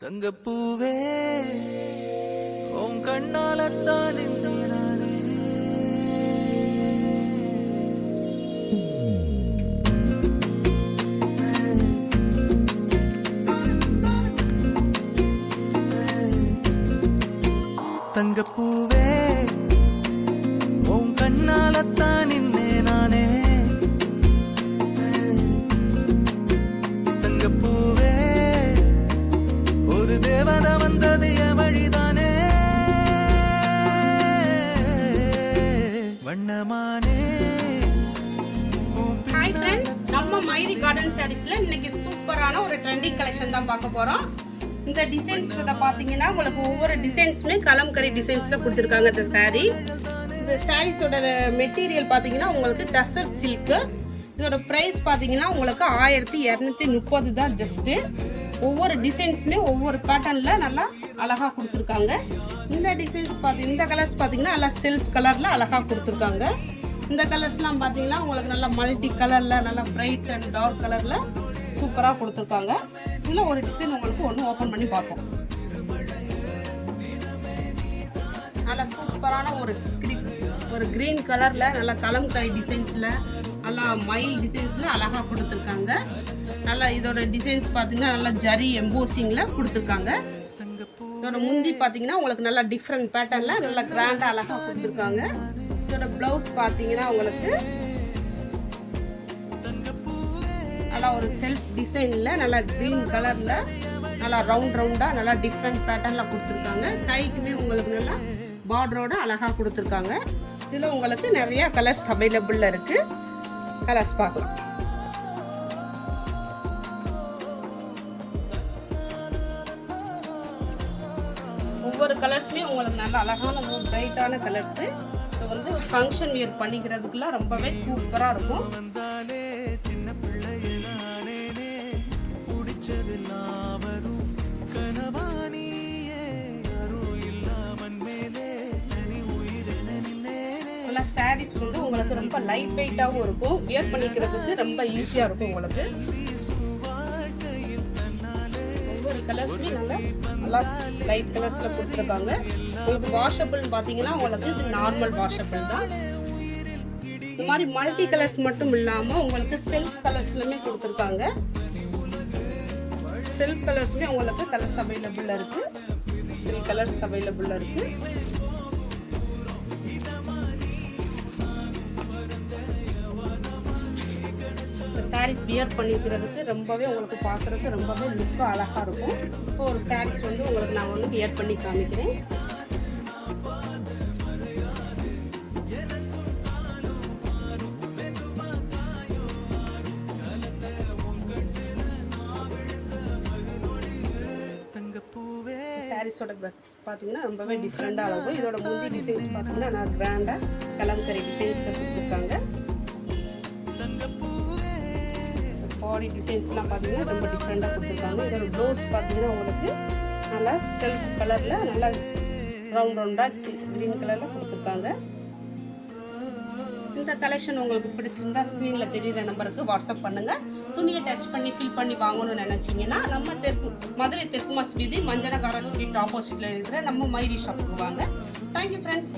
தங்கப்பூவே உன் கண்ணாலத்தான் நானே தங்கப்பூவே உன் கண்ணாலத்தான் நானே தங்கப்பூவே ஒரு தேவதை வந்தது என் வழிதானே வண்ணமானே. ஹாய் ஃப்ரெண்ட்ஸ், நம்ம மைரி கார்டன் சாரீஸ்ல இன்னைக்கு சூப்பரான ஒரு ட்ரெண்டிங் கலெக்ஷன் தான் பார்க்க போறோம். இந்த டிசைன்ஸ் பார்த்தீங்கன்னா உங்களுக்கு ஒவ்வொரு டிசைன்ஸுமே கலம்கரி டிசைன்ஸ்ல கொடுத்துருக்காங்க. இந்த சாரீ, இந்த சாரீஸோட மெட்டீரியல் பார்த்தீங்கன்னா உங்களுக்கு டசர் சில்க்கு. இதோட ப்ரைஸ் பார்த்தீங்கன்னா உங்களுக்கு 1230 தான் ஜஸ்ட்டு. ஒவ்வொரு டிசைன்ஸுமே ஒவ்வொரு பேட்டர்னில் நல்லா அழகாக கொடுத்துருக்காங்க. இந்த டிசைன்ஸ் இந்த கலர்ஸ் பார்த்தீங்கன்னா நல்லா செல்ஃப் கலரில் அழகாக கொடுத்துருக்காங்க. இந்த கலர்ஸ்லாம் பார்த்தீங்கன்னா உங்களுக்கு நல்லா மல்டி கலரில் நல்லா பிரைட் அண்ட் டார்க் கலரில் சூப்பராக கொடுத்துருக்காங்க. இதில் ஒரு டிசைன் உங்களுக்கு ஒன்று ஓப்பன் பண்ணி பார்ப்போம். நல்லா சூப்பரான ஒரு க்ரீன் கலரில் நல்லா கலம்கரி டிசைன்ஸில் நல்லா மயில் டிசைன்ஸில் அழகாக கொடுத்துருக்காங்க. நல்லா இதோட டிசைன்ஸ் பார்த்தீங்கன்னா நல்லா ஜரி எம்போசிங்கில் கொடுத்துருக்காங்க. இதோட முந்தி பார்த்தீங்கன்னா உங்களுக்கு நல்லா டிஃப்ரெண்ட் பேட்டர்னில் நல்லா கிராண்டாக அழகாக கொடுத்துருக்காங்க. இதோட ப்ளவுஸ் பார்த்தீங்கன்னா உங்களுக்கு நல்லா ஒரு செல்ஃப் டிசைனில் நல்லா க்ரீன் கலரில் நல்லா ரவுண்டாக நல்லா டிஃப்ரெண்ட் பேட்டர்னில் கொடுத்துருக்காங்க. கைக்குமே உங்களுக்கு நல்லா பார்டரோட அழகாக கொடுத்துருக்காங்க. இதில் உங்களுக்கு நிறைய கலர்ஸ் அவைலபிளில் இருக்குது. கலர்ஸ் பார்க்கலாம். ஒவ்வொரு கலர்ஸுமே உங்களுக்கு நல்ல அழகான பிரைட்டான கலர்ஸு. இது வந்து ஃபங்க்ஷன் வியர் பண்ணிக்கிறதுக்குலாம் ரொம்பவே சூப்பராக இருக்கும். சாரீஸ் வந்து உங்களுக்கு ரொம்ப லைட் வெயிட்டாகவும் இருக்கும். வியர் பண்ணிக்கிறதுக்கு ரொம்ப ஈஸியாக இருக்கும். உங்களுக்கு ஒவ்வொரு கலர்ஸுமே நல்லா லைட் கலர்ஸில் கொடுத்துருக்காங்க. உங்களுக்கு வாஷபிள் பார்த்தீங்கன்னா உங்களுக்கு இது நார்மல் வாஷபிள் தான். இந்த மாதிரி மல்டி கலர்ஸ் மட்டும் இல்லாமல் உங்களுக்கு செல்ஃப் கலர்ஸ்லுமே கொடுத்துருக்காங்க. செல்ஃப் கலர்ஸுமே உங்களுக்கு கலர்ஸ் அவைலபிளில் இருக்குது. 3 கலர்ஸ் அவைலபிளில் இருக்குது. சாரீஸ் வியர் பண்ணிக்கிறதுக்கு ரொம்பவே உங்களுக்கு பார்க்குறதுக்கு ரொம்பவே லுக்காக அழகாக இருக்கும். இப்போ ஒரு சாரீஸ் வந்து உங்களுக்கு நான் வந்து வியர் பண்ணி காமிக்கிறேன். சாரீஸோட பார்த்தீங்கன்னா ரொம்பவே டிஃப்ரெண்டாக இருக்கும். இதோட முந்தி டிசைன்ஸ் பார்த்தீங்கன்னா நான் கிராண்டாக கலம்கரி டிசைன்ஸில் கொடுத்துருக்காங்க. பாடி டிசைன்ஸ்லாம் பார்த்தீங்கன்னா ரொம்ப டிஃப்ரெண்டாக கொடுத்துருக்காங்க. இதோட ப்ளவுஸ் பார்த்தீங்கன்னா உங்களுக்கு நல்லா செல்ஃப் கலரில் நல்லா ரவுண்டாக க்ரீன் கலரில் கொடுத்துருக்காங்க. இந்த கலெக்ஷன் உங்களுக்கு பிடிச்சிருந்தா ஸ்க்ரீனில் தெரிகிற நம்பருக்கு வாட்ஸ்அப் பண்ணுங்கள். துணியை டச் பண்ணி ஃபில் பண்ணி வாங்கணும்னு நினச்சிங்கன்னா நம்ம மதுரை தெற்கு மாஸ் வீதி மஞ்சனகார ஸ்ட்ரீட் ஆப்போசிட்டில் இருக்கிற நம்ம மைரி ஷாப்புக்கு வாங்க. Thank you friends.